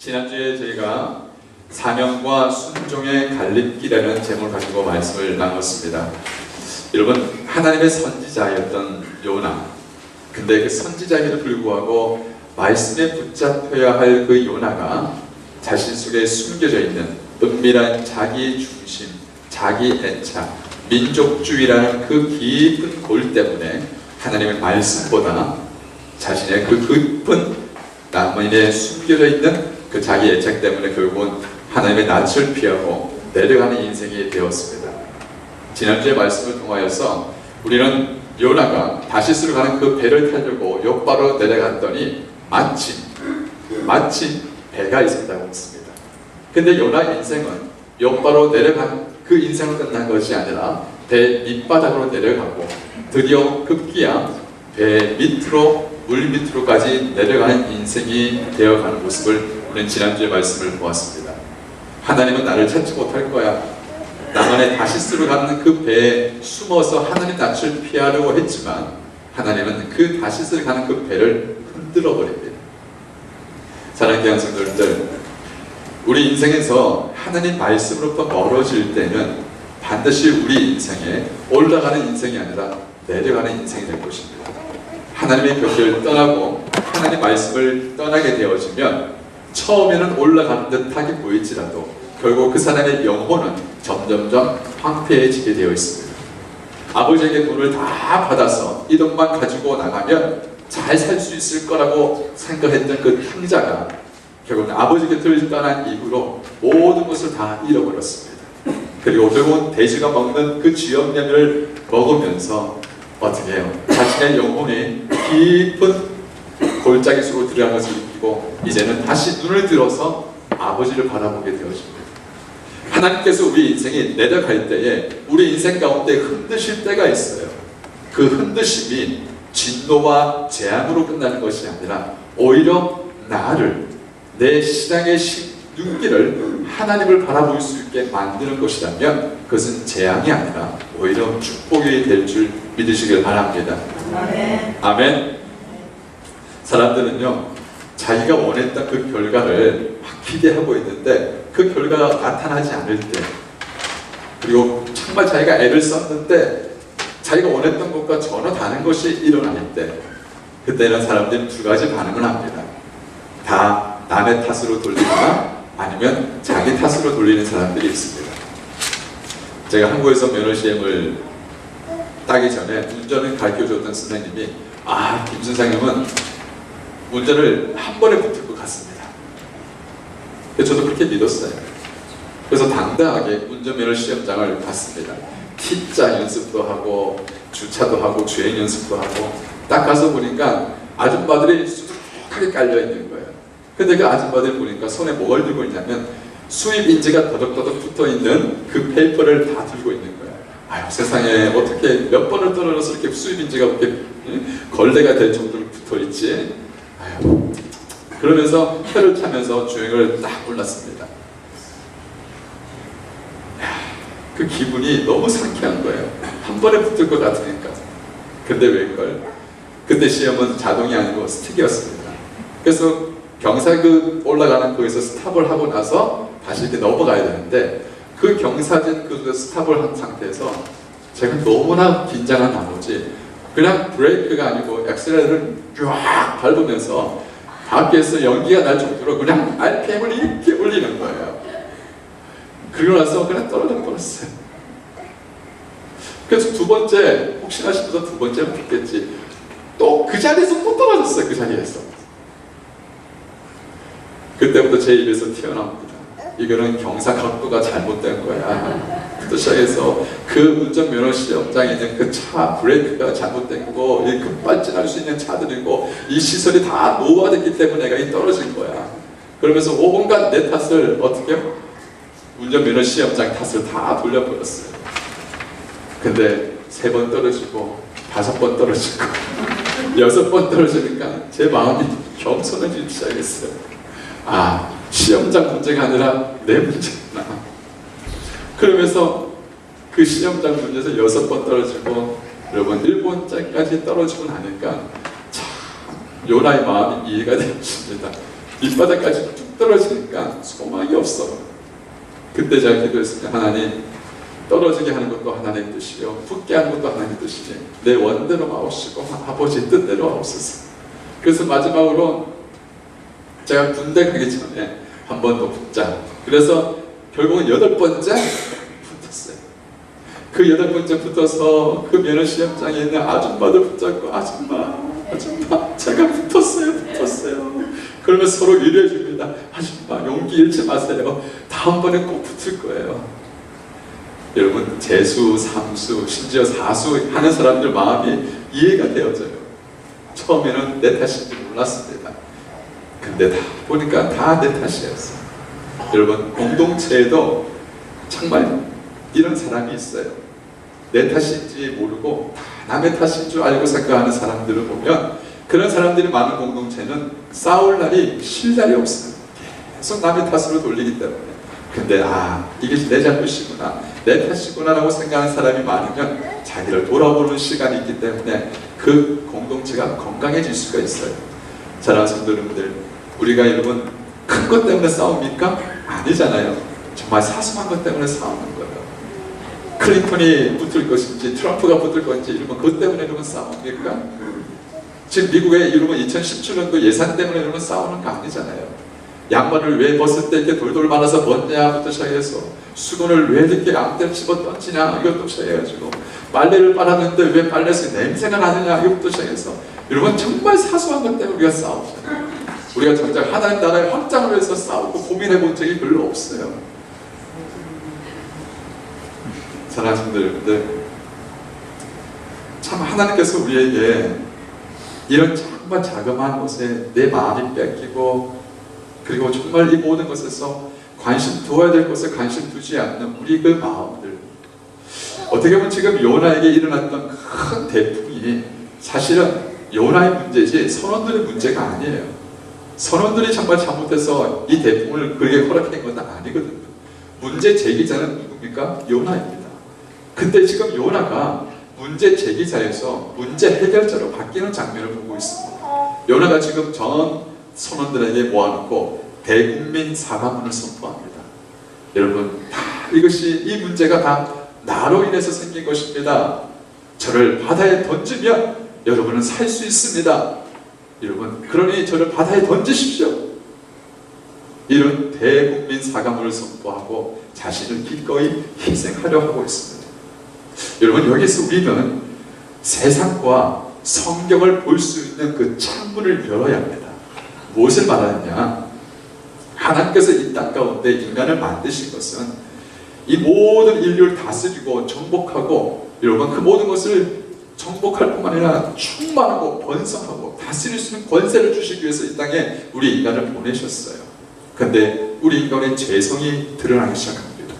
지난주에 저희가 사명과 순종의 갈림길이라는 제목을 가지고 말씀을 나눴습니다. 여러분, 하나님의 선지자였던 요나, 근데 그 선지자임에도 불구하고 말씀에 붙잡혀야 할 그 요나가 자신 속에 숨겨져 있는 은밀한 자기 중심, 자기 애착, 민족주의라는 그 깊은 골 때문에 하나님의 말씀보다 자신의 그 깊은 남인에 숨겨져 있는 그 자기 애착 때문에 결국은 하나님의 낯을 피하고 내려가는 인생이 되었습니다. 지난주에 말씀을 통하여서 우리는 요나가 다시스로 가는 그 배를 타려고 욥바로 내려갔더니 마침 배가 있었다고 했습니다. 근데 요나 인생은 욥바로 내려간 그 인생은 끝난 것이 아니라 배 밑바닥으로 내려가고 드디어 급기야 배 밑으로 물 밑으로까지 내려가는 인생이 되어가는 모습을 우리는 지난주에 말씀을 보았습니다. 하나님은 나를 찾지 못할 거야. 나만의 다시스로 가는 그 배에 숨어서 하나님 낯을 피하려고 했지만 하나님은 그 다시스로 가는 그 배를 흔들어 버립니다. 사랑하는 귀한 성도님들, 우리 인생에서 하나님 말씀으로부터 멀어질 때는 반드시 우리 인생에 올라가는 인생이 아니라 내려가는 인생이 될 것입니다. 하나님의 곁을 떠나고 하나님 말씀을 떠나게 되어지면 처음에는 올라가는 듯하게 보일지라도 결국 그 사람의 영혼은 점점점 황폐해지게 되어 있습니다. 아버지에게 돈을 다 받아서 이 돈만 가지고 나가면 잘 살 수 있을 거라고 생각했던 그 탕자가 결국은 아버지 곁을 떠난 이후로 모든 것을 다 잃어버렸습니다. 그리고 결국은 돼지가 먹는 그 쥐염내를 먹으면서 어떻게 해요? 자신의 영혼이 깊은 골짜기 속으로 들어간 것을 느끼고 이제는 다시 눈을 들어서 아버지를 바라보게 되어집니다. 하나님께서 우리 인생이 내려갈 때에 우리 인생 가운데 흔드실 때가 있어요. 그 흔드심이 진노와 재앙으로 끝나는 것이 아니라 오히려 나를 내 신앙의 눈길을 하나님을 바라볼 수 있게 만드는 것이라면 그것은 재앙이 아니라 오히려 축복이 될 줄 믿으시길 바랍니다. 아멘. 아멘. 사람들은요, 자기가 원했던 그 결과를 막 기대하고 있는데 그 결과가 나타나지 않을 때, 그리고 정말 자기가 애를 썼는데 자기가 원했던 것과 전혀 다른 것이 일어날 때, 그때는 사람들은 두 가지 반응을 합니다. 다 남의 탓으로 돌리거나 아니면 자기 탓으로 돌리는 사람들이 있습니다. 제가 한국에서 면허시험을 따기 전에 운전을 가르쳐줬던 선생님이 김 선생님은 운전을 한 번에 붙을 것 같습니다. 저도 그렇게 믿었어요. 그래서 당당하게 운전면허 시험장을 갔습니다. T자 연습도 하고 주차도 하고 주행 연습도 하고 딱 가서 보니까 아줌마들이 수두룩하게 깔려 있는 거예요. 근데 그 아줌마들 보니까 손에 뭘 들고 있냐면 수입 인지가 더덕더덕 붙어 있는 그 페이퍼를 다 들고 있는 거예요. 아유, 세상에 어떻게 몇 번을 떨어져서 이렇게 수입 인지가 이렇게 걸레가 될 정도로 붙어 있지? 아유, 그러면서 혀를 차면서 주행을 딱 골랐습니다. 그 기분이 너무 상쾌한 거예요. 한 번에 붙을 것 같으니까. 근데 웬걸? 그때 시험은 자동이 아니고 스틱이었습니다. 그래서 경사그 올라가는 거기서 스탑을 하고 나서 다시 이렇게 넘어가야 되는데 그 경사진 그 스탑을 한 상태에서 제가 너무나 긴장한 나머지 그냥 브레이크가 아니고 엑셀레이터를 쫙 밟으면서 밖에서 연기가 날 정도로 그냥 RPM을 이렇게 올리는 거예요. 그러고 나서 그냥 떨어져 버렸어요. 그래서 두 번째, 혹시나 싶어서 두 번째는 붙겠지. 또 그 자리에서 또 떨어졌어요. 그 자리에서. 그때부터 제 입에서 튀어나옵니다. 이거는 경사 각도가 잘못된 거야. 부터 시작해서 그 운전면허 시험장에 있는 그 차 브레이크가 잘못된 거고, 이 급발진할 수 있는 차들이고, 이 시설이 다 노후화됐기 때문에 내가 이 떨어진 거야. 그러면서 온갖 내 탓을 어떻게 해요? 운전면허 시험장 탓을 다 돌려버렸어요. 근데 3번 떨어지고 5번 떨어지고 6번 떨어지니까 제 마음이 겸손해지기 시작했어요. 시험장 문제가 아니라 내 문제구나. 그러면서 그 시험장 문제에서 6번 떨어지고 여러분 1번째까지 떨어지고 나니까 참 요나의 마음이 이해가 되었습니다. 밑바닥까지 뚝 떨어지니까 소망이 없어. 그때 제가 기도했습니다. 하나님, 떨어지게 하는 것도 하나님 뜻이요 붙게 하는 것도 하나님 뜻이지 내 원대로 마옵시고 아버지 뜻대로 하옵소서. 그래서 마지막으로 제가 군대 가기 전에 한 번 더 붙자. 그래서 결국은 8번째 붙었어요. 그 8번째 붙어서 그 면허시험장에 있는 아줌마들 붙잡고 아줌마 제가 붙었어요. 그러면 서로 위로해 줍니다. 아줌마 용기 잃지 마세요. 다음번에 꼭 붙을 거예요. 여러분 재수, 삼수, 심지어 사수 하는 사람들 마음이 이해가 되어져요. 처음에는 내 탓인지 몰랐습니다. 근데 다 보니까 다 내 탓이었어요. 여러분 공동체에도 정말 이런 사람이 있어요. 내 탓인지 모르고 다 남의 탓인 줄 알고 생각하는 사람들을 보면 그런 사람들이 많은 공동체는 싸울 날이 쉴 날이 없어요. 계속 남의 탓으로 돌리기 때문에. 근데 이게 내 잘못이구나, 내 탓이구나 라고 생각하는 사람이 많으면 자기를 돌아보는 시간이 있기 때문에 그 공동체가 건강해질 수가 있어요. 사랑하는 성도 여러분들, 우리가 여러분 큰 것 때문에 싸웁니까? 아니잖아요. 정말 사소한 것 때문에 싸우는 거예요. 클린턴이 붙을 것인지 트럼프가 붙을 것인지 이러면 그것 때문에 이러면 싸웁니까? 지금 미국의 이러면 2017년도 예산 때문에 이러면 싸우는 거 아니잖아요. 양말을 왜 벗을 때 이렇게 돌돌 말아서 벗냐부터 시작해서 수건을 왜 이렇게 앞대로 집어 던지냐 이것도 시작해가지고 빨래를 빨았는데 왜 빨래에서 냄새가 나느냐 이것도 시작해서 여러분 정말 사소한 것 때문에 우리가 싸우잖아요. 우리가 정작 하나님 나라의 확장을 위해서 싸우고 고민해 본 적이 별로 없어요. 사랑하는 분들, 참 하나님께서 우리에게 이런 정말 자그마한 것에 내 마음이 뺏기고 그리고 정말 이 모든 것에서 관심 두어야 될 것에 관심 두지 않는 우리 그 마음들, 어떻게 보면 지금 요나에게 일어났던 큰 대풍이 사실은 요나의 문제지 선원들의 문제가 아니에요. 선원들이 정말 잘못해서 이 대풍을 그에게 허락한 건 아니거든요. 문제 제기자는 누굽니까? 요나입니다. 근데 지금 요나가 문제 제기자에서 문제 해결자로 바뀌는 장면을 보고 있습니다. 요나가 지금 전 선원들에게 모아놓고 대국민 사과문을 선포합니다. 여러분, 이것이 이 문제가 다 나로 인해서 생긴 것입니다. 저를 바다에 던지면 여러분은 살 수 있습니다. 여러분, 그러니 저를 바다에 던지십시오. 이런 대국민 사과문을 선포하고 자신을 기꺼이 희생하려 하고 있습니다. 여러분, 여기서 우리는 세상과 성경을 볼 수 있는 그 창문을 열어야 합니다. 무엇을 말하느냐? 하나님께서 이 땅 가운데 인간을 만드신 것은 이 모든 인류를 다스리고 정복하고, 여러분 그 모든 것을 정복할 뿐만 아니라 충만하고 번성하고 다스릴 수 있는 권세를 주시기 위해서 이 땅에 우리 인간을 보내셨어요. 근데 우리 인간의 죄성이 드러나기 시작합니다.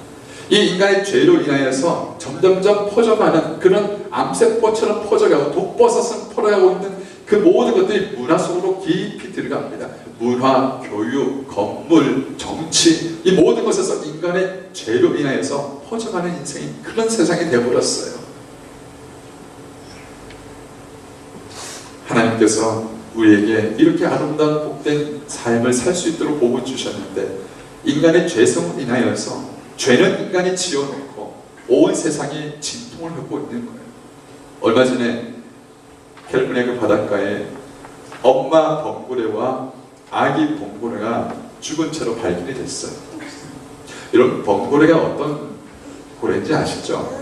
이 인간의 죄로 인하여서 점점점 퍼져가는 그런 암세포처럼 퍼져가고 독버섯은 퍼져가고 있는 그 모든 것들이 문화 속으로 깊이 들어갑니다. 문화, 교육, 건물, 정치, 이 모든 것에서 인간의 죄로 인하여서 퍼져가는 인생이 그런 세상이 되어버렸어요. 하나님께서 우리에게 이렇게 아름다운 복된 삶을 살 수 있도록 복을 주셨는데, 인간의 죄성으로 인하여서 죄는 인간이 지어놓고 온 세상이 진통을 겪고 있는 거예요. 얼마 전에 캘리포니아 그 바닷가에 엄마 범고래와 아기 범고래가 죽은 채로 발견이 됐어요. 여러분, 범고래가 어떤 고래인지 아시죠?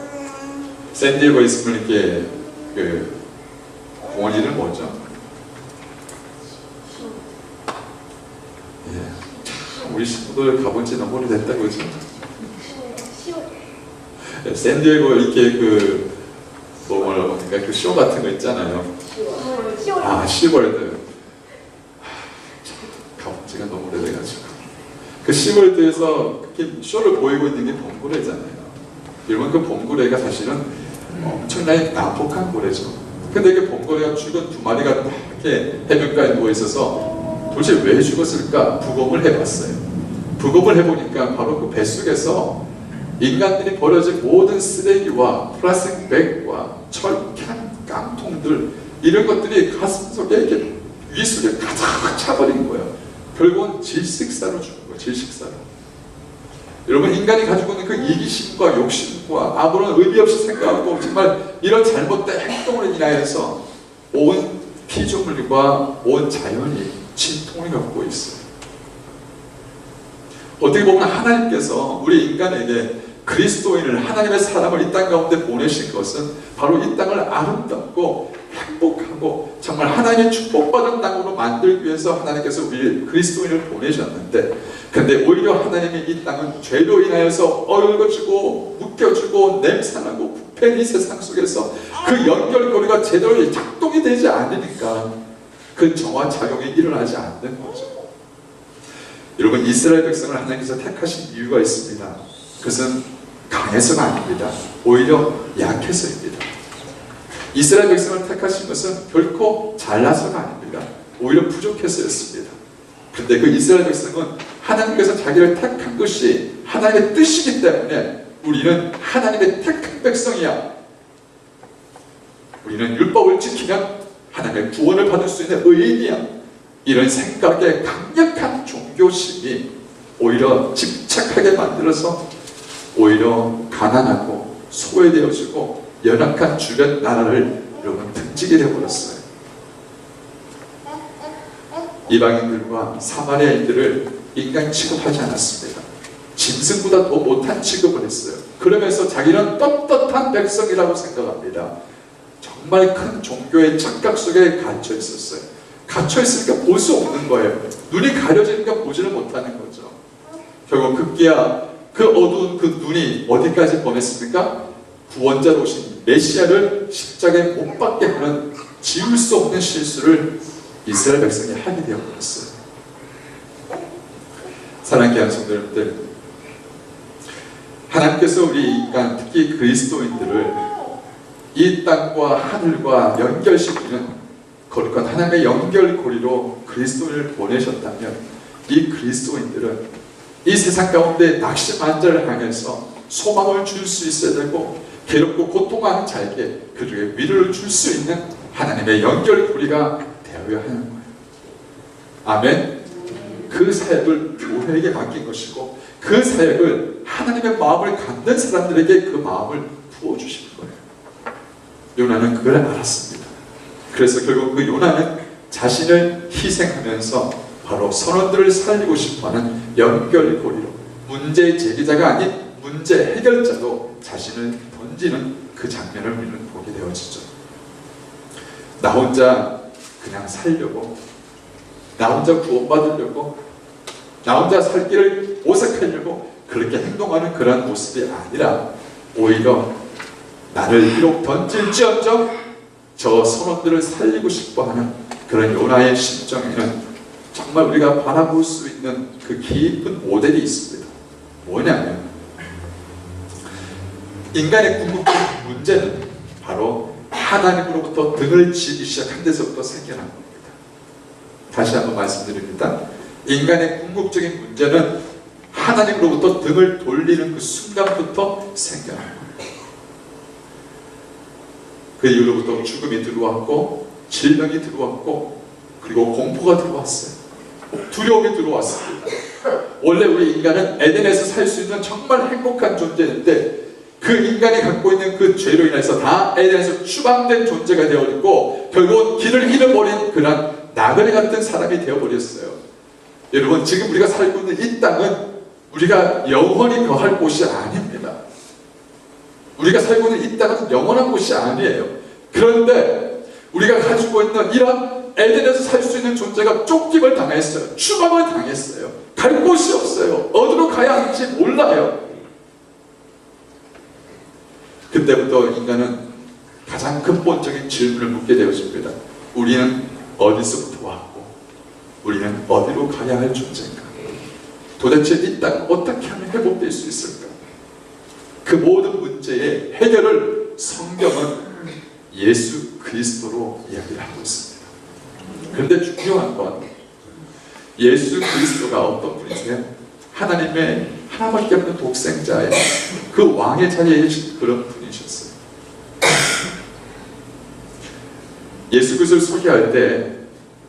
샌디에고에 있으면 이렇게 그 공원 이름 뭐죠? 예, 우리 친구들 가본 지 너무 오래됐다 그죠? 샌디에고 이렇게 그 그 쇼 같은 거 있잖아요. 시월드. 가본 지가 너무 오래돼가지고 그 시월드에서 그렇게 쇼를 보이고 있는 게 범고래잖아요. 여러분, 그 범고래가 사실은 엄청나게 난폭한 고래죠. 근데 이게 범고래가 죽은 2마리가 이렇게 해변가에 누워 있어서 도대체 왜 죽었을까 부검을 해봤어요. 부검을 해보니까 바로 그 뱃속에서 인간들이 버려진 모든 쓰레기와 플라스틱 백과 철캔, 깡통들, 이런 것들이 가슴 속에 이렇게 위 속에 가득 차버린 거예요. 결국은 질식사로 죽은 거예요. 질식사로. 여러분, 인간이 가지고 있는 그 이기심과 욕심과 아무런 의미 없이 생각하고 정말 이런 잘못된 행동으로 인하여서 온 피조물과 온 자연이 진통을 겪고 있어요. 어떻게 보면 하나님께서 우리 인간에게 그리스도인을, 하나님의 사람을 이 땅 가운데 보내신 것은 바로 이 땅을 아름답고 행복하고 정말 하나님의 축복받은 땅으로 만들기 위해서 하나님께서 우리 그리스도인을 보내셨는데, 근데 오히려 하나님이 이 땅은 죄로 인하여서 얼거지고 묶여지고 냄새나고 부패한 이 세상 속에서 그 연결고리가 제대로 작동이 되지 않으니까 그 정화 작용이 일어나지 않는 거죠. 여러분, 이스라엘 백성을 하나님께서 택하신 이유가 있습니다. 그것은 강해서가 아닙니다. 오히려 약해서입니다. 이스라엘 백성을 택하신 것은 결코 잘나서가 아닙니다. 오히려 부족해서였습니다. 그런데 그 이스라엘 백성은 하나님께서 자기를 택한 것이 하나님의 뜻이기 때문에 우리는 하나님의 택한 백성이야, 우리는 율법을 지키면 하나님의 구원을 받을 수 있는 의인이야, 이런 생각에 강력한 종교심이 오히려 집착하게 만들어서 오히려 가난하고 소외되어지고 연약한 주변 나라를 여러분 등지게 되어버렸어요. 이방인들과 사마리아인들을 인간 취급하지 않았습니다. 짐승보다 더 못한 취급을 했어요. 그러면서 자기는 떳떳한 백성이라고 생각합니다. 정말 큰 종교의 착각 속에 갇혀 있었어요. 갇혀 있으니까 볼 수 없는 거예요. 눈이 가려지니까 보지를 못하는 거죠. 결국 급기야 그 어두운 그 눈이 어디까지 범했습니까? 구원자로 오신 메시아를 십자가에 못 박게 하는 지울 수 없는 실수를 이스라엘 백성이 하게 되어버렸어요. 사랑하는 귀한 성도 여러분들, 하나님께서 우리 인간, 특히 그리스도인들을 이 땅과 하늘과 연결시키는 거룩한 하나님의 연결고리로 그리스도인을 보내셨다면, 이 그리스도인들은 이 세상 가운데 낙심한자를 향해서 소망을 줄 수 있어야 되고, 괴롭고 고통하는 자에게 그들에게 위로를 줄 수 있는 하나님의 연결고리가 되어야 하는 거예요. 아멘. 그 사역을 교회에게 맡긴 것이고, 그 사역을 하나님의 마음을 갖는 사람들에게 그 마음을 부어주시는 거예요. 요나는 그걸 알았습니다. 그래서 결국 그 요나는 자신을 희생하면서 바로 선원들을 살리고 싶어하는 연결고리로, 문제 제기자가 아닌 문제 해결자로 자신을 던지는 그 장면을 우리는 보게 되어지죠. 나 혼자 그냥 살려고, 나 혼자 구원받으려고, 나 혼자 살 길을 모색하려고 그렇게 행동하는 그런 모습이 아니라, 오히려 나를 비록 던질지언정 저 선원들을 살리고 싶어하는 그런 요나의 심정에는 정말 우리가 바라볼 수 있는 그 깊은 모델이 있습니다. 뭐냐면, 인간의 궁극적인 문제는 바로 하나님으로부터 등을 지기 시작한 데서부터 생겨난 겁니다. 다시 한번 말씀드립니다. 인간의 궁극적인 문제는 하나님으로부터 등을 돌리는 그 순간부터 생겨난 겁니다. 그 이후로부터 죽음이 들어왔고, 질병이 들어왔고, 그리고 공포가 들어왔어요. 두려움이 들어왔습니다. 원래 우리 인간은 에덴에서 살 수 있는 정말 행복한 존재인데, 그 인간이 갖고 있는 그 죄로 인해서 다 에덴에서 추방된 존재가 되어버리고, 결국은 길을 잃어버린 그런 나그네 같은 사람이 되어버렸어요. 여러분, 지금 우리가 살고 있는 이 땅은 우리가 영원히 거할 곳이 아닙니다. 우리가 살고 있는 이 땅은 영원한 곳이 아니에요. 그런데 우리가 가지고 있는 이런 에덴에서 살 수 있는 존재가 쫓김을 당했어요. 추방을 당했어요. 갈 곳이 없어요. 어디로 가야 할지 몰라요. 그때부터 인간은 가장 근본적인 질문을 묻게 되어집니다. 우리는 어디서부터 왔고, 우리는 어디로 가야 할 존재인가? 도대체 이 땅은 어떻게 하면 회복될 수 있을까? 그 모든 문제의 해결을 성경은 예수 그리스도로 이야기를 하고 있습니다. 그런데 중요한 건, 예수 그리스도가 어떤 분이세요? 하나님의 하나밖에 없는 독생자의 그 왕의 자리에 계신 그런 분이셨어요. 예수 그리스도를 소개할 때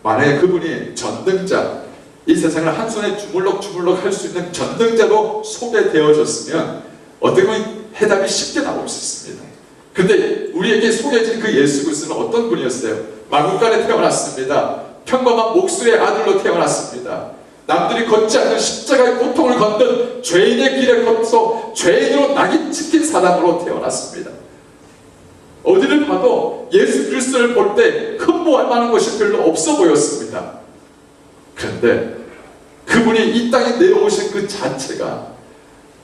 만약에 그분이 전능자, 이 세상을 한 손에 주물럭주물럭 할 수 있는 전능자로 소개되어졌으면 어떻게 보면 해답이 쉽게 나올 수 있습니다. 근데 우리에게 소개해진 그 예수 그리스도는 어떤 분이었어요? 마구간에 태어났습니다. 평범한 목수의 아들로 태어났습니다. 남들이 걷지 않는 십자가의 고통을 걷는 죄인의 길에 걷어서 죄인으로 낙인 찍힌 사람으로 태어났습니다. 어디를 봐도 예수 그리스도를 볼 때 흠모할 만한 것이 별로 없어 보였습니다. 그런데 그분이 이 땅에 내려오신 그 자체가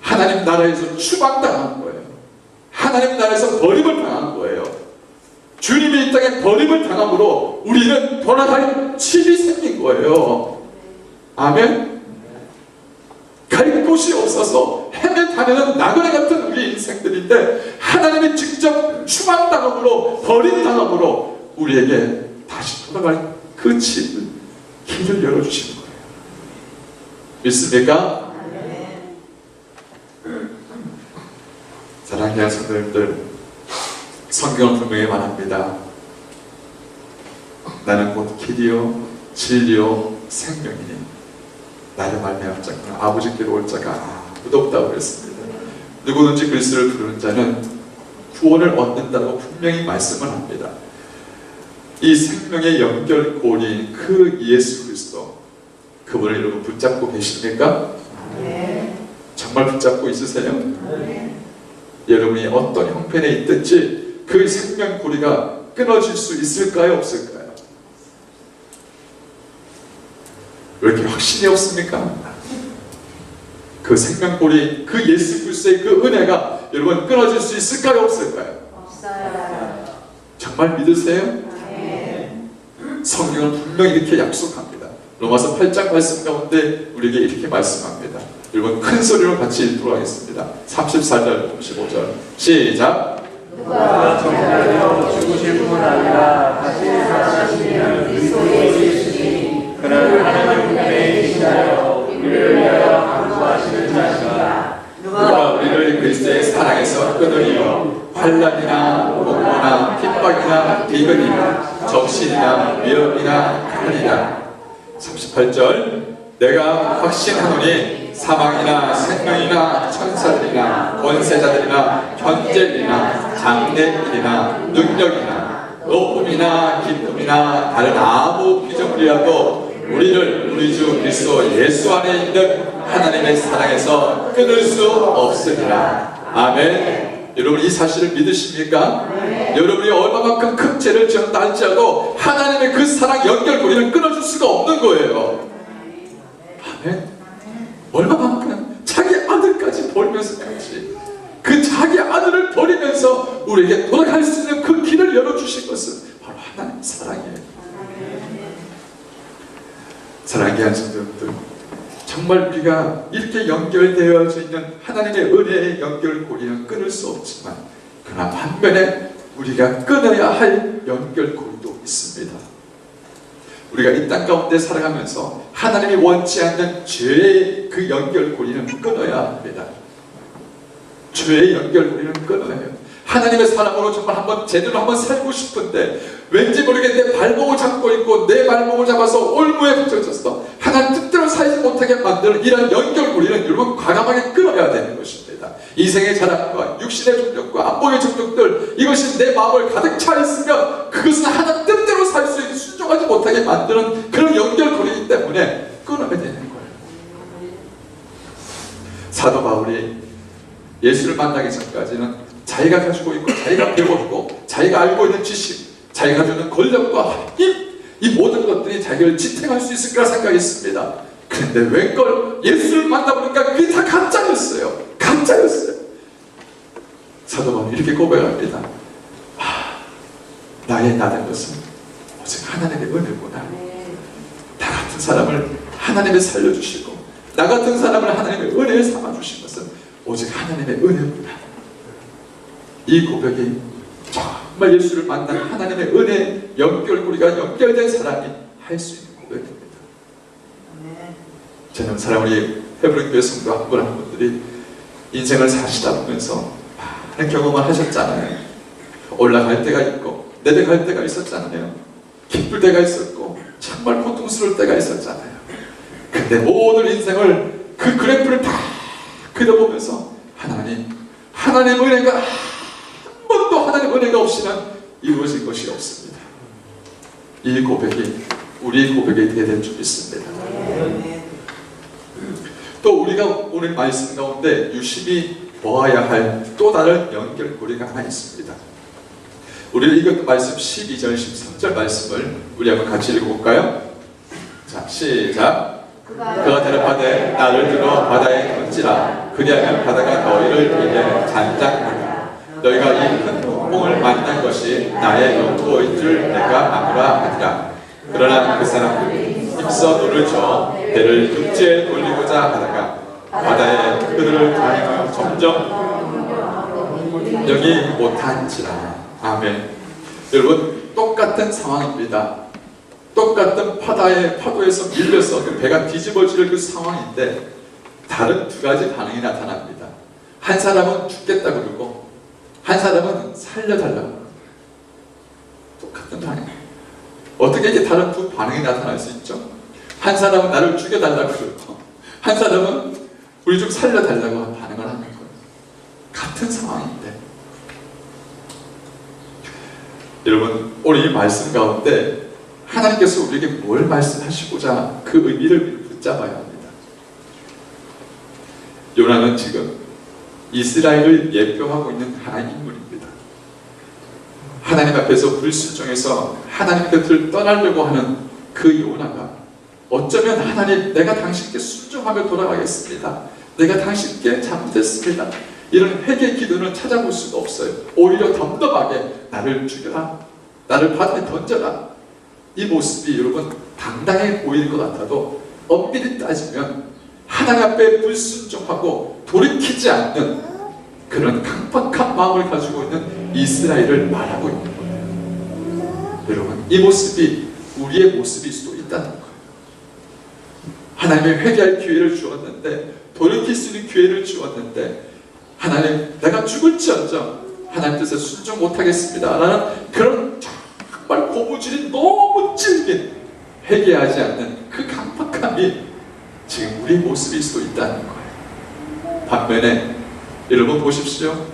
하나님 나라에서 추방당한 거예요. 하나님 나라에서 버림을 당한 거예요. 주님이 이 땅에 버림을 당함으로 우리는 돌아갈 집이 생긴 거예요. 아멘. 갈 곳이 없어서 헤매다니는 나그네 같은 우리 인생들인데 하나님이 직접 추방당함으로 버림당함으로 우리에게 다시 돌아갈 그 집을 길을 열어주시는 거예요. 믿습니까? 사랑하는 성도님들, 성경은 분명히 말합니다. 나는 곧 길이요 진리요 생명이니 나를 말미암은 자는 아버지께로 올 자가 아무도 없다고 그랬습니다. 누구든지 그리스도를 부르는 자는 구원을 얻는다고 분명히 말씀을 합니다. 이 생명의 연결고리인 그 예수 그리스도, 그분을 여러분 붙잡고 계십니까? 네. 정말 붙잡고 있으세요? 네. 여러분이 어떤 형편에 있든지 그 생명고리가 끊어질 수 있을까요? 없을까요? 왜 이렇게 확신이 없습니까? 그 생명고리, 그 예수 그리스도의 그 은혜가 여러분 끊어질 수 있을까요? 없을까요? 없어요. 정말 믿으세요? 네. 성경은 분명히 이렇게 약속합니다. 로마서 8장 말씀 가운데 우리에게 이렇게 말씀합니다. 여러분 큰 소리로 같이 읽도록 하겠습니다. 34절 35절 시작. 누가 정말로 죽으실 뿐 아니라 다시 살아나시는 그리스도 예수시니 그는 하나님 편에 계시나요 우리를 위하여 간구하시는 자시라. 누가 우리를 그리스도의 사랑에서 끊으리요 환난이나 공고나 핍박이나 비근이나 적신이나 위협이나 칼이나. 38절 내가 확신하노니 사망이나 생명이나 천사들이나 권세자들이나 현재일이나 장래일이나 능력이나 높음이나 기쁨이나 다른 아무 피조물이라도 우리를 우리 주 그리스도 예수 안에 있는 하나님의 사랑에서 끊을 수 없으리라. 아멘. 여러분 이 사실을 믿으십니까? 네. 여러분이 얼마만큼 큰 죄를 지었다 할지라도 하나님의 그 사랑 연결고리를 끊어줄 수가 없는 거예요. 아멘. 얼마만큼 자기 아들까지 버리면서까지 그 자기 아들을 버리면서 우리에게 돌아갈 수 있는 그 길을 열어주신 것은 바로 하나님의 사랑이에요. 사랑하는 성도들, 정말 우리가 이렇게 연결되어져 있는 하나님의 은혜의 연결고리는 끊을 수 없지만 그러나 반면에 우리가 끊어야 할 연결고리도 있습니다. 우리가 이 땅 가운데 살아가면서 하나님이 원치 않는 죄의 그 연결고리는 끊어야 합니다. 죄의 연결고리는 끊어야 해요. 하나님의 사랑으로 정말 제대로 한번 살고 싶은데 왠지 모르게 내 발목을 잡고 있고 내 발목을 잡아서 올무에 붙여졌어. 하나님 뜻대로 살지 못하게 만드는 이런 연결고리는 여러분 과감하게 끊어야 되는 것입니다. 이생의 자랑과 육신의 정욕과 안목의 정욕들, 이것이 내 마음을 가득 차 있으면 그것은 하나님 뜻대로 살 수 있게 순종하지 못하게 만드는 그런 연결고리이기 때문에 끊어야 되는 거예요. 사도 바울이 예수를 만나기 전까지는 자기가 가지고 있고 자기가 배웠고 자기가 알고 있는 지식, 자기가 가지고 있는 권력과 힘, 이 모든 것들이 자기를 지탱할 수 있을 거라 생각했습니다. 그런데 웬걸 예수를 만나보니까 그게 다 가짜였어요. 가짜였어요. 사도 바울이 이렇게 고백합니다. 나의 나된 것은 오직 하나님의 은혜구나. 나 같은 사람을 하나님이 살려주시고 나 같은 사람을 하나님의 은혜에 삼아주신 것은 오직 하나님의 은혜구나. 이 고백이 정말 예수를 만난 하나님의 은혜 연결고리가 연결된 사람이 할 수 있는 고백입니다. 저는 사랑하는 헤브론 교회 성도 한 분 한 분들이 인생을 사시다 보면서 많은 경험을 하셨잖아요. 올라갈 때가 있고 내려갈 때가 있었잖아요. 기쁠 때가 있었고 정말 고통스러울 때가 있었잖아요. 근데 모든 인생을 그 그래프를 다 그려보면서 하나님 은혜가 한 번도 하나님 은혜가 없이는 이루어진 것이 없습니다. 이 고백이 우리의 고백이 되어야 될 줄 믿습니다. 또 우리가 오늘 말씀 가운데 유심히 보아야 할 또 다른 연결고리가 하나 있습니다. 우리 이것 말씀 12절 13절 말씀을 우리 한번 같이 읽어볼까요? 자, 시작. 그가 대답하되 나를 들어 바다에 던지라. 그리하면 바다가 너희를 위해 잔뜩하리라. 너희가 이 큰 폭풍을 만난 것이 나의 연고인 줄 내가 아노라 하니라. 그러나 그 사람들이 힘써 노를 저 배를 육지에 돌리고자 하다가 바다에 그들을 다니며 점점 능력이 못한지라. 아멘. 여러분, 똑같은 상황입니다. 똑같은 파도에서 밀려서 그 배가 뒤집어질 그 상황인데 다른 두 가지 반응이 나타납니다. 한 사람은 죽겠다 그러고 한 사람은 살려달라고. 똑같은 반응. 어떻게 이렇게 다른 두 반응이 나타날 수 있죠? 한 사람은 나를 죽여달라고 그러고 한 사람은 우리 좀 살려달라고 반응을 하는 거예요. 같은 상황인데. 여러분, 오늘 이 말씀 가운데 하나님께서 우리에게 뭘 말씀하시고자 그 의미를 붙잡아야 합니다. 요나는 지금 이스라엘을 예표하고 있는 하나의 인물입니다. 하나님 앞에서 불순종해서 하나님 곁을 떠나려고 하는 그 요나가 어쩌면 하나님, 내가 당신께 순종하며 돌아가겠습니다. 내가 당신께 잘못했습니다. 이런 회개 기도는 찾아볼 수가 없어요. 오히려 덤덤하게 나를 죽여라, 나를 바다에 던져라. 이 모습이 여러분 당당해 보일 것 같아도 엄밀히 따지면 하나님 앞에 불순종하고 돌이키지 않는 그런 강박한 마음을 가지고 있는 이스라엘을 말하고 있는 거예요. 여러분, 이 모습이 우리의 모습일 수도 있다는 거예요. 하나님의 회개할 기회를 주었는데, 돌이킬 수 있는 기회를 주었는데, 하나님, 내가 죽을지언정 하나님 뜻에 순종 못하겠습니다 라는 그런 정말 고무줄이 너무 찔긴 회개하지 않는 그 강박함이 지금 우리 모습일 수도 있다는 거예요. 반면에 여러분 보십시오.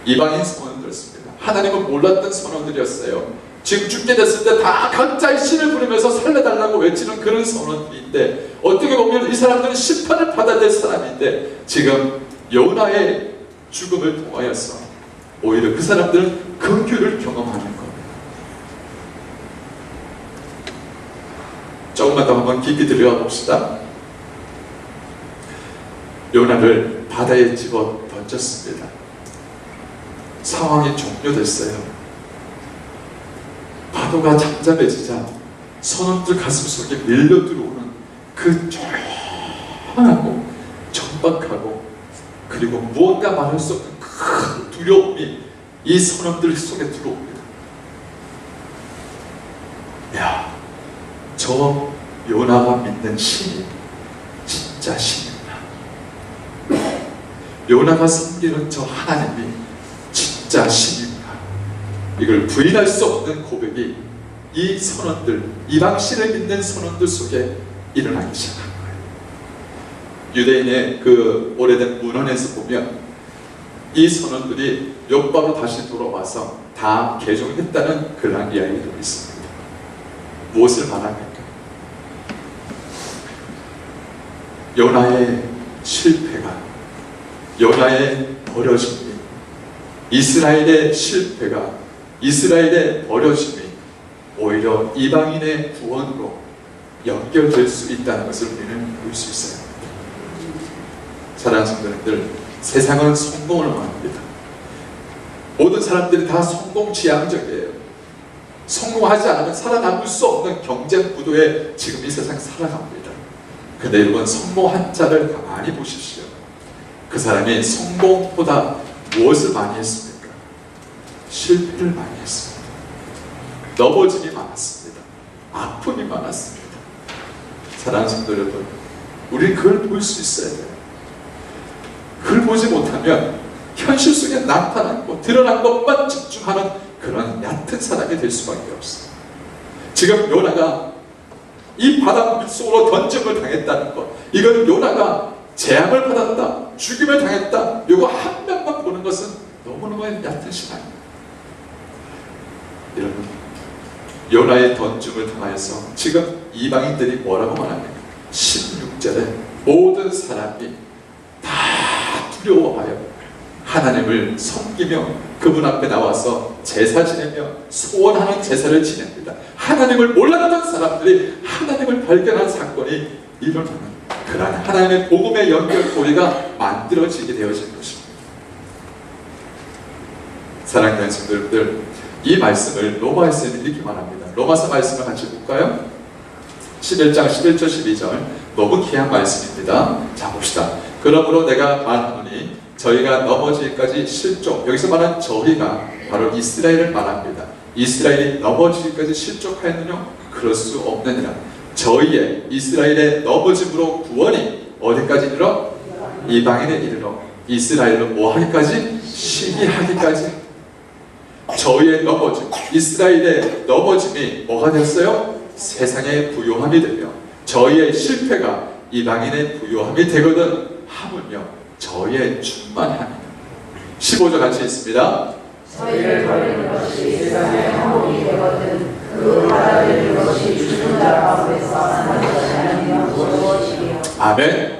이방인 선원들이었습니다. 하나님은 몰랐던 선원들이었어요. 지금 죽게 됐을 때 다 각자의 신을 부르면서 살려달라고 외치는 그런 선원들인데, 어떻게 보면 이 사람들은 심판을 받아야 될 사람인데 지금 요나의 죽음을 통하여서 오히려 그 사람들은 긍휼을 경험하는 겁니다. 조금만 더 한번 깊이 들어가 봅시다. 요나를 바다에 집어 던졌습니다. 상황이 종료됐어요. 파도가 잠잠해지자 선원들 가슴 속에 밀려 들어오는 그 조용하고 정박하고 그리고 무언가 말할 수 없는 큰 두려움이 이 선원들 속에 들어옵니다. 야, 저 요나가 믿는 신이 진짜 신이구나. 요나가 섬기는 저 하나님이 진짜 신이구나. 이걸 부인할 수 없는 고백이 이 선원들, 이방 신을 믿는 선원들 속에 일어나기 시작한 거예요. 유대인의 그 오래된 문헌에서 보면 이 선원들이 욥바로 다시 돌아와서 다 개종했다는 그런 이야기도 있습니다. 무엇을 말합니까? 요나의 실패가, 요나의 버려짐이, 이스라엘의 실패가, 이스라엘의 버려짐이 오히려 이방인의 구원으로 연결될 수 있다는 것을 우리는 볼 수 있어요. 사랑하는 성도님들, 세상은 성공을 원합니다. 모든 사람들이 다 성공지향적이에요. 성공하지 않으면 살아남을 수 없는 경쟁 구도에 지금 이 세상 살아갑니다. 근데 여러분, 성공한 자를 가만히 보십시오. 그 사람이 성공보다 무엇을 많이 했습니까? 실패를 많이 했습니다. 넘어짐이 많았습니다. 아픔이 많았습니다. 사랑하는 성도 여러분, 우리는 그걸 볼 수 있어야 돼요. 그걸 보지 못하면 현실 속에 나타나고 드러난 것만 집중하는 그런 얕은 사람이 될 수밖에 없어요. 지금 요나가 이 바다 물속으로 던짐을 당했다는 것, 이건 요나가 재앙을 받았다, 죽임을 당했다, 요거 한 면만 보는 것은 너무너무 얕은 시간입니다. 여러분, 요나의 던짐을 당하여서 지금 이방인들이 뭐라고 말합니까? 16절에 모든 사람이 다 두려워하여 하나님을 섬기며 그분 앞에 나와서 제사 지내며 소원하는 제사를 지냅니다. 하나님을 몰랐던 사람들이 하나님을 발견한 사건이 일어나는 그러한 하나님의 복음의 연결고리가 만들어지게 되어진 것입니다. 사랑하는 성도들, 이 말씀을 로마에서는 이렇게 말합니다. 로마서 말씀을 같이 볼까요? 11장 11절 12절 너무 귀한 말씀입니다. 자, 봅시다. 그러므로 내가 말하노니 저희가 넘어지기까지 실족, 여기서 말한 저희가 바로 이스라엘을 말합니다. 이스라엘이 넘어지기까지 실족하였느냐? 그럴 수 없느니라. 저희의 이스라엘의 넘어짐으로 구원이 어디까지 이르러? 이방인에 이르러 이스라엘로 뭐하기까지? 시기하기까지. 저희의 넘어짐, 이스라엘의 넘어짐이 뭐가 됐어요? 세상의 부요함이 되며 저희의 실패가 이방인의 부요함이 되거든 하물며 저희의 충만함이며. 15절 같이 있습니다. 저희를 버리는 것이 세상의 한복이 되거든 그 받아들이는 것이 죽은 자 가운데서 사는 것이 아니며 무엇이요. 아멘.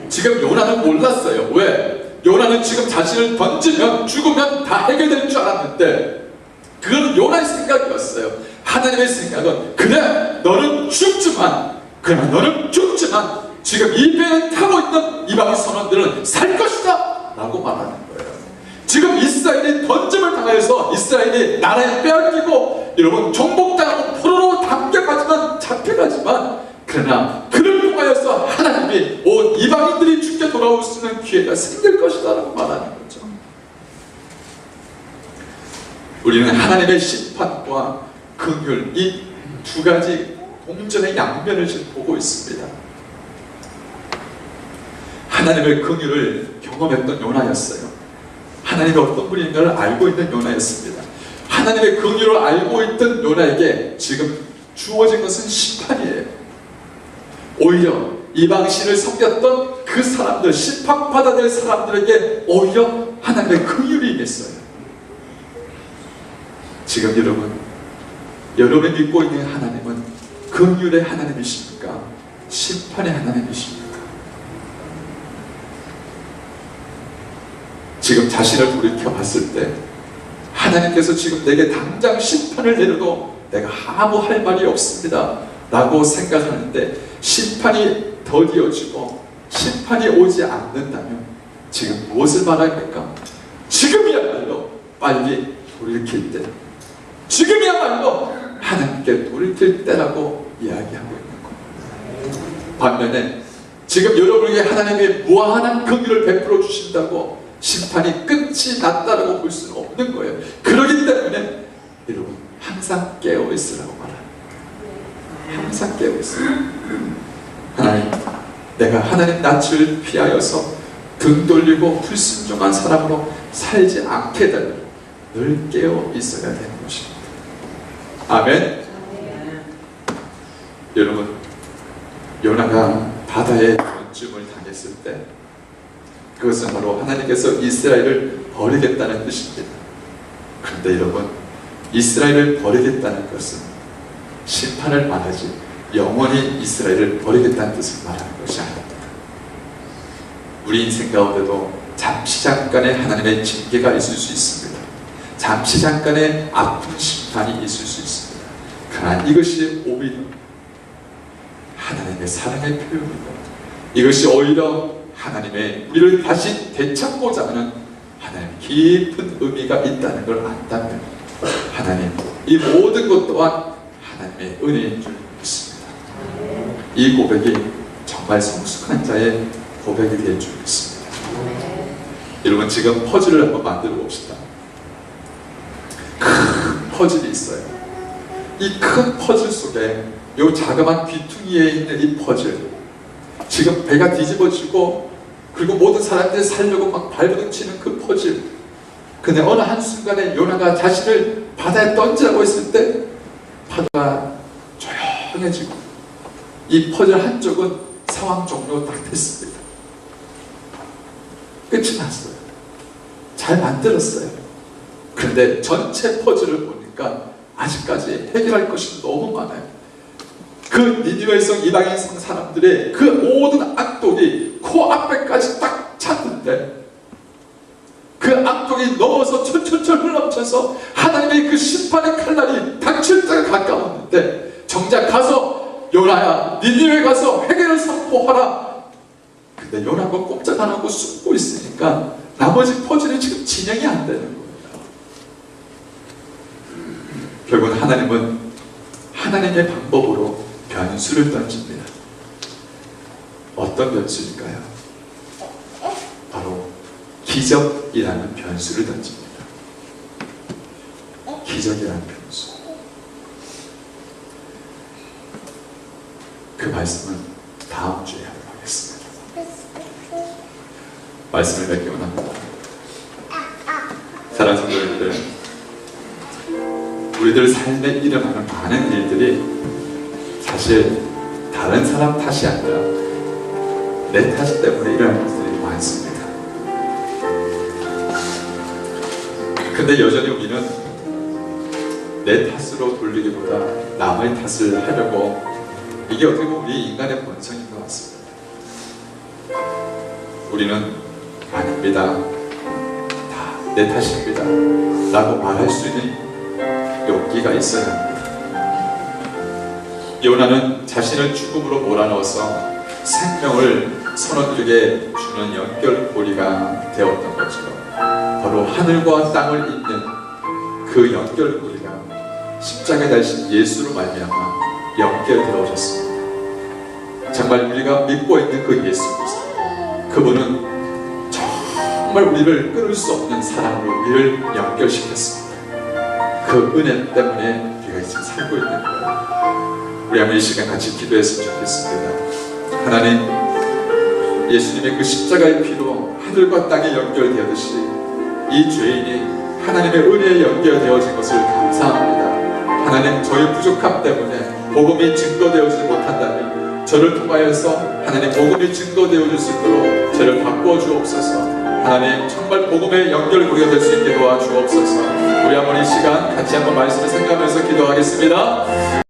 지금 요나는 몰랐어요. 왜? 요나는 지금 자신을 던지면 죽으면 다 해결될 줄 알았는데 그건 요나의 생각이었어요. 하나님의 생각은 그래 너는 죽지만, 그러나 너는 죽지만 지금 이 배에 타고 있는 이방인 선원들은 살 것이다 라고 말하는 거예요. 지금 이스라엘이 던짐을 당하여서 이스라엘이 나라에 빼앗기고 여러분 정복당하고 포로로 잡혀가지만 그러나 그를 통하여서 하나님이 온 이방인들이 죽게 돌아올 수 있는 기회가 생길 것이다 라고 말하는 거죠. 우리는 하나님의 심판과 긍휼, 이 두 가지 동전의 양면을 지금 보고 있습니다. 하나님의 긍휼을 경험했던 요나였어요. 하나님이 어떤 분인가를 알고 있는 요나였습니다. 하나님의 긍휼을 알고 있던 요나에게 지금 주어진 것은 심판이에요. 오히려 이방신을 섬겼던 그 사람들, 심판받아야 될 사람들에게 오히려 하나님의 긍휼이 임했어요. 지금 여러분이 믿고 있는 하나님은 긍휼의 하나님이십니까? 심판의 하나님이십니까? 지금 자신을 돌이켜 봤을 때 하나님께서 지금 내게 당장 심판을 내려도 내가 아무 할 말이 없습니다 라고 생각하는데 심판이 더디어지고 심판이 오지 않는다면 지금 무엇을 말합니까? 지금이야말로 빨리 돌이킬 때, 지금이야말로 하나님께 돌이킬 때라고 이야기하고 있는 거예요. 반면에 지금 여러분에게 하나님이 무한한 긍휼을 베풀어 주신다고 심판이 끝이 났다라고 볼 수는 없는 거예요. 그렇기 때문에 여러분 항상 깨어 있으라고 말합니다. 항상 깨어 있으라. 하나님, 내가 하나님 낯을 피하여서 등 돌리고 불순종한 사람으로 살지 않게 되면 늘 깨어 있어야 되는 것입니다. 아멘. 여러분, 요나가 바다에 던짐을 당했을 때 그것은 바로 하나님께서 이스라엘을 버리겠다는 뜻입니다. 그런데 여러분, 이스라엘을 버리겠다는 것은 심판을 말하지 영원히 이스라엘을 버리겠다는 뜻을 말하는 것이 아닙니다. 우리 인생 가운데도 잠시 잠깐의 하나님의 징계가 있을 수 있습니다. 잠시 잠깐의 아픈 심판이 있을 수 있습니다. 그러나 이것이 오히려 하나님의 사랑의 표현입니다. 이것이 오히려 하나님의 우리를 다시 되찾고자 하는 하나님의 깊은 의미가 있다는 걸 안다면 하나님, 이 모든 것 또한 하나님의 은혜인 줄 믿습니다. 이 고백이 정말 성숙한 자의 고백이 될 줄 믿습니다. 여러분, 지금 퍼즐을 한번 만들어 봅시다. 큰 퍼즐이 있어요. 이 큰 퍼즐 속에 이 자그마한 귀퉁이에 있는 이 퍼즐, 지금 배가 뒤집어지고 그리고 모든 사람들이 살려고 막 발버둥 치는 그 퍼즐. 근데 어느 한순간에 요나가 자신을 바다에 던지라고 했을 때 바다가 조용해지고 이 퍼즐 한쪽은 상황 종료 딱 됐습니다. 끝이 났어요. 잘 만들었어요. 그런데 전체 퍼즐을 보니까 아직까지 해결할 것이 너무 많아요. 그 니느웨성 이방인성 사람들의 그 모든 악독이 코앞에까지 딱 찼는데 그 악독이 넘어서 철철철 흘러쳐서 하나님의 그 심판의 칼날이 닥칠 때가 가까웠는데 정작 가서 요나야 니느웨 가서 회개를 선포하라. 근데 요나가 꼼짝 안 하고 숨고 있으니까 나머지 퍼즐이 지금 진행이 안 되는 거예요. 결국 하나님은 하나님의 방법으로 변수를 던집니다. 어떤 변수일까요? 바로 기적이라는 변수를 던집니다. 기적이라는 변수. 그 말씀은 다음 주에 하도록 하겠습니다. 말씀을 맺기 원합니다. 사랑하는 성도님들, 우리들 삶에 일어나는 많은 일들이 사실 다른 사람 탓이 아니라 내 탓 때문에 일어나는 것들이 많습니다. 근데 여전히 우리는 내 탓으로 돌리기보다 남의 탓을 하려고, 이게 어떻게 보면 우리 인간의 본성인 것 같습니다. 우리는 아닙니다, 다 내 탓입니다 라고 말할 수 있는 용기가 있어야 합니다. 요나는 자신을 죽음으로 몰아넣어서 생명을 선원들에게 주는 연결고리가 되었던 것처럼 바로 하늘과 땅을 잇는 그 연결고리가 십자가에 달리신 예수로 말미암아 연결되어졌습니다. 정말 우리가 믿고 있는 그 예수 그리스도, 그분은 정말 우리를 끊을 수 없는 사랑으로 우리를 연결시켰습니다. 그 은혜 때문에 우리가 지금 살고 있는 거예요. 우리 한번 이 시간 같이 기도했으면 좋겠습니다. 하나님, 예수님의 그 십자가의 피로 하늘과 땅이 연결되었듯이 이 죄인이 하나님의 은혜에 연결되어진 것을 감사합니다. 하나님, 저의 부족함 때문에 복음이 증거되어지지 못한다면 저를 통하여서 하나님 복음이 증거되어질 수 있도록 저를 바꾸어 주옵소서. 하나님, 정말 복음의 연결고리가 될 수 있게 도와주옵소서. 우리 한번 이 시간 같이 한번 말씀을 생각하면서 기도하겠습니다.